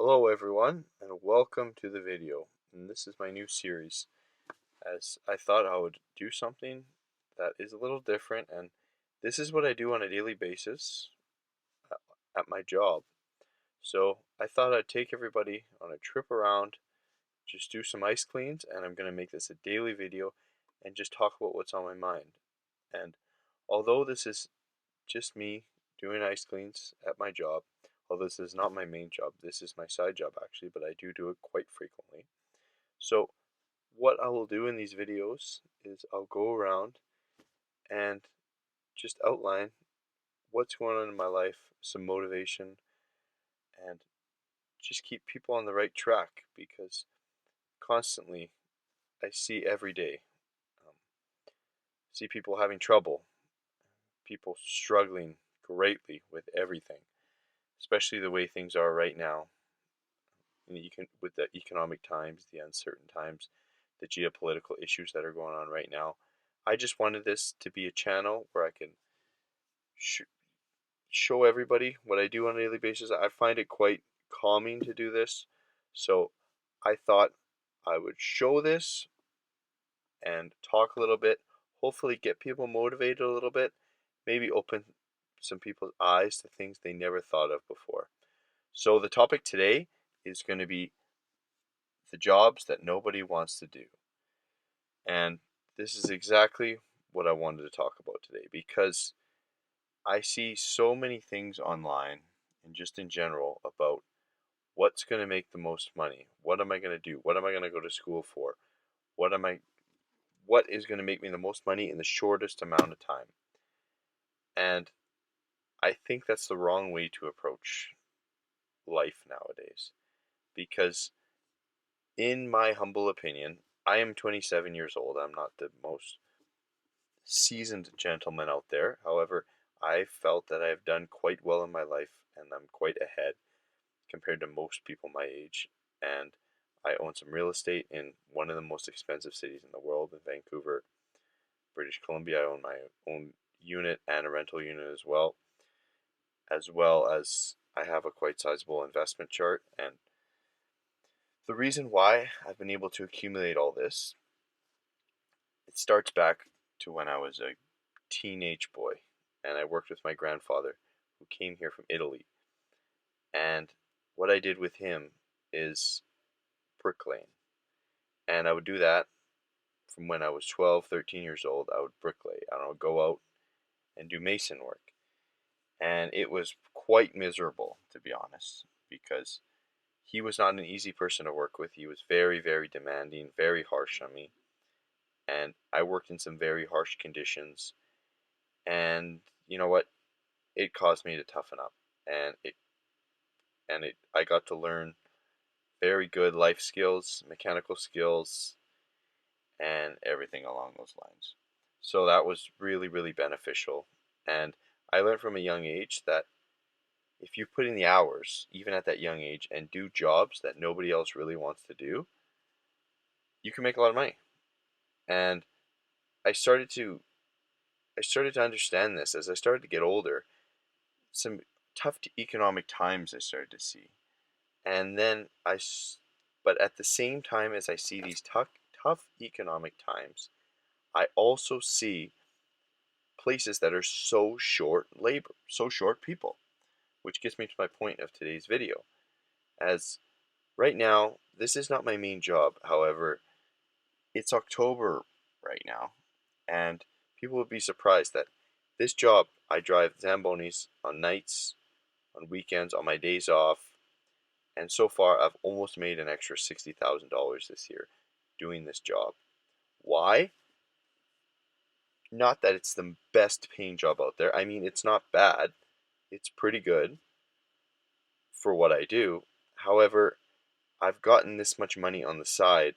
Hello everyone and welcome to the video, and this is my new series as I thought I would do something that is a little different, and this is what I do on a daily basis at my job. So I thought I'd take everybody on a trip around, just do some ice cleans, and I'm going to make this a daily video and just talk about what's on my mind. And although this is just me doing ice cleans at my job, although this is not my main job, this is my side job actually, but I do it quite frequently. So what I will do in these videos is I'll go around and just outline what's going on in my life, some motivation, and just keep people on the right track, because constantly I see every day, um, see people having trouble, people struggling greatly with everything, especially the way things are right now. And you can, with the economic times, the uncertain times, the geopolitical issues that are going on right now. I just wanted this to be a channel where I can show everybody what I do on a daily basis. I find it quite calming to do this, so I thought I would show this and talk a little bit, hopefully get people motivated a little bit, maybe open some people's eyes to things they never thought of before. So the topic today is going to be the jobs that nobody wants to do. And this is exactly what I wanted to talk about today, because I see so many things online and just in general about what's going to make the most money. What am I going to do? What am I going to go to school for? What is going to make me the most money in the shortest amount of time? And I think that's the wrong way to approach life nowadays, because in my humble opinion, I am 27 years old. I'm not the most seasoned gentleman out there. However, I felt that I have done quite well in my life, and I'm quite ahead compared to most people my age. And I own some real estate in one of the most expensive cities in the world, in Vancouver, British Columbia. I own my own unit and a rental unit as I have a quite sizable investment chart. And the reason why I've been able to accumulate all this, it starts back to when I was a teenage boy, and I worked with my grandfather, who came here from Italy. And what I did with him is bricklaying. And I would do that from when I was 12, 13 years old. I would bricklay. I would go out and do mason work. And it was quite miserable, to be honest, because he was not an easy person to work with. He was very, very demanding, very harsh on me. And I worked in some very harsh conditions. And you know what? It caused me to toughen up. And I got to learn very good life skills, mechanical skills, and everything along those lines. So that was really, really beneficial. And I learned from a young age that if you put in the hours, even at that young age, and do jobs that nobody else really wants to do, you can make a lot of money. And I started to I started to understand this as I started to get older. Some tough economic times I started to see, and then but at the same time as I see these tough economic times, I also see places that are so short labor, so short people, which gets me to my point of today's video. As right now, this is not my main job. However, it's October right now, and people would be surprised that this job, I drive Zambonis on nights, on weekends, on my days off, and so far I've almost made an extra $60,000 this year doing this job. Why? Not that it's the best paying job out there. I mean, it's not bad. It's pretty good for what I do. However, I've gotten this much money on the side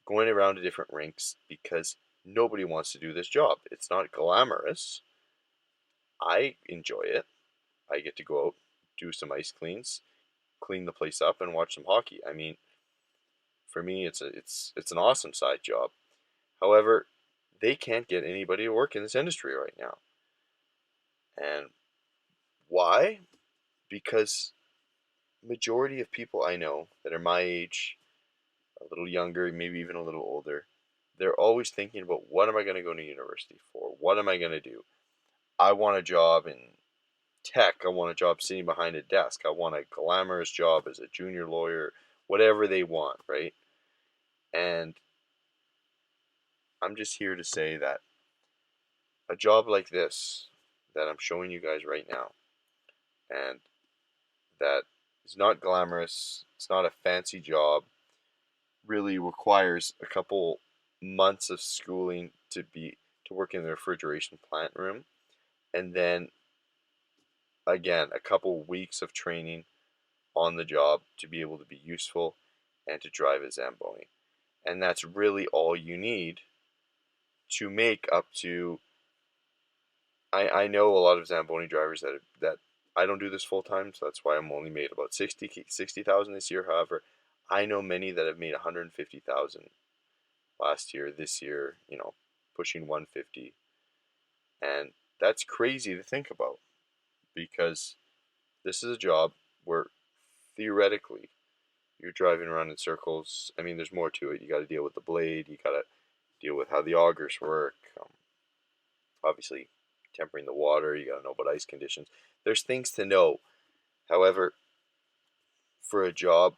going around to different rinks because nobody wants to do this job. It's not glamorous. I enjoy it. I get to go out, do some ice cleans, clean the place up, and watch some hockey. I mean, for me, it's an awesome side job. However, they can't get anybody to work in this industry right now. And why? Because majority of people I know that are my age, a little younger, maybe even a little older, they're always thinking about, what am I going to go to university for? What am I going to do? I want a job in tech. I want a job sitting behind a desk. I want a glamorous job as a junior lawyer, whatever they want, right? And I'm just here to say that a job like this that I'm showing you guys right now, and that is not glamorous, it's not a fancy job, really requires a couple months of schooling to work in the refrigeration plant room, and then again a couple weeks of training on the job to be able to be useful and to drive a Zamboni. And that's really all you need to make up to. I know a lot of Zamboni drivers that I don't do this full time, so that's why I'm only made about 60,000 this year. However, I know many that have made 150,000 last year, this year, pushing 150. And that's crazy to think about, because this is a job where theoretically you're driving around in circles. I mean, there's more to it. You got to deal with the blade, you got to deal with how the augers work. Obviously, tempering the water, you got to know about ice conditions. There's things to know. However, for a job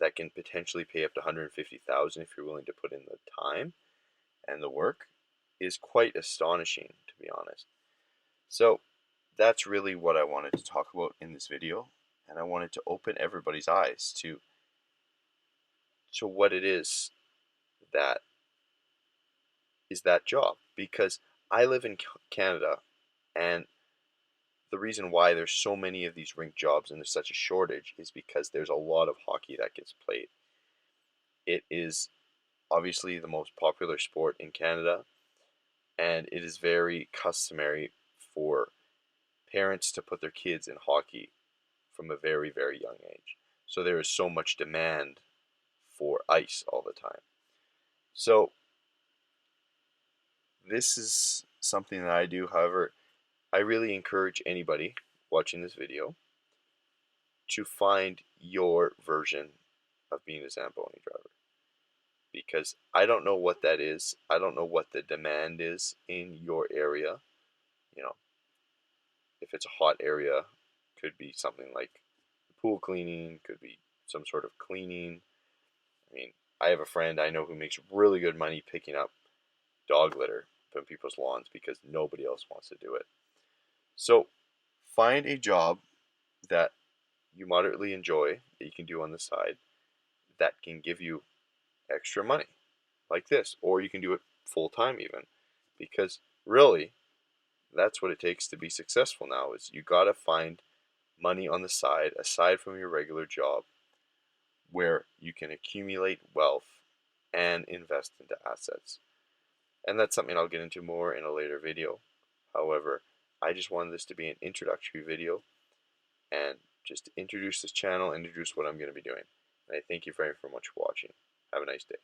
that can potentially pay up to 150,000 if you're willing to put in the time and the work, is quite astonishing, to be honest. So that's really what I wanted to talk about in this video, and I wanted to open everybody's eyes to what it is that is that job, because I live in Canada, and the reason why there's so many of these rink jobs and there's such a shortage is because there's a lot of hockey that gets played. It is obviously the most popular sport in Canada, and it is very customary for parents to put their kids in hockey from a very, very young age. So there is so much demand for ice all the time. So this is something that I do. However, I really encourage anybody watching this video to find your version of being a Zamboni driver, because I don't know what that is. I don't know what the demand is in your area. You know, if it's a hot area, could be something like pool cleaning, could be some sort of cleaning. I mean, I have a friend I know who makes really good money picking up dog litter from people's lawns because nobody else wants to do it. So find a job that you moderately enjoy, that you can do on the side, that can give you extra money, like this, or you can do it full time even, because really that's what it takes to be successful now. Is you got to find money on the side aside from your regular job where you can accumulate wealth and invest into assets. And that's something I'll get into more in a later video. However, I just wanted this to be an introductory video and just to introduce this channel, introduce what I'm going to be doing. And I thank you very much for watching. Have a nice day.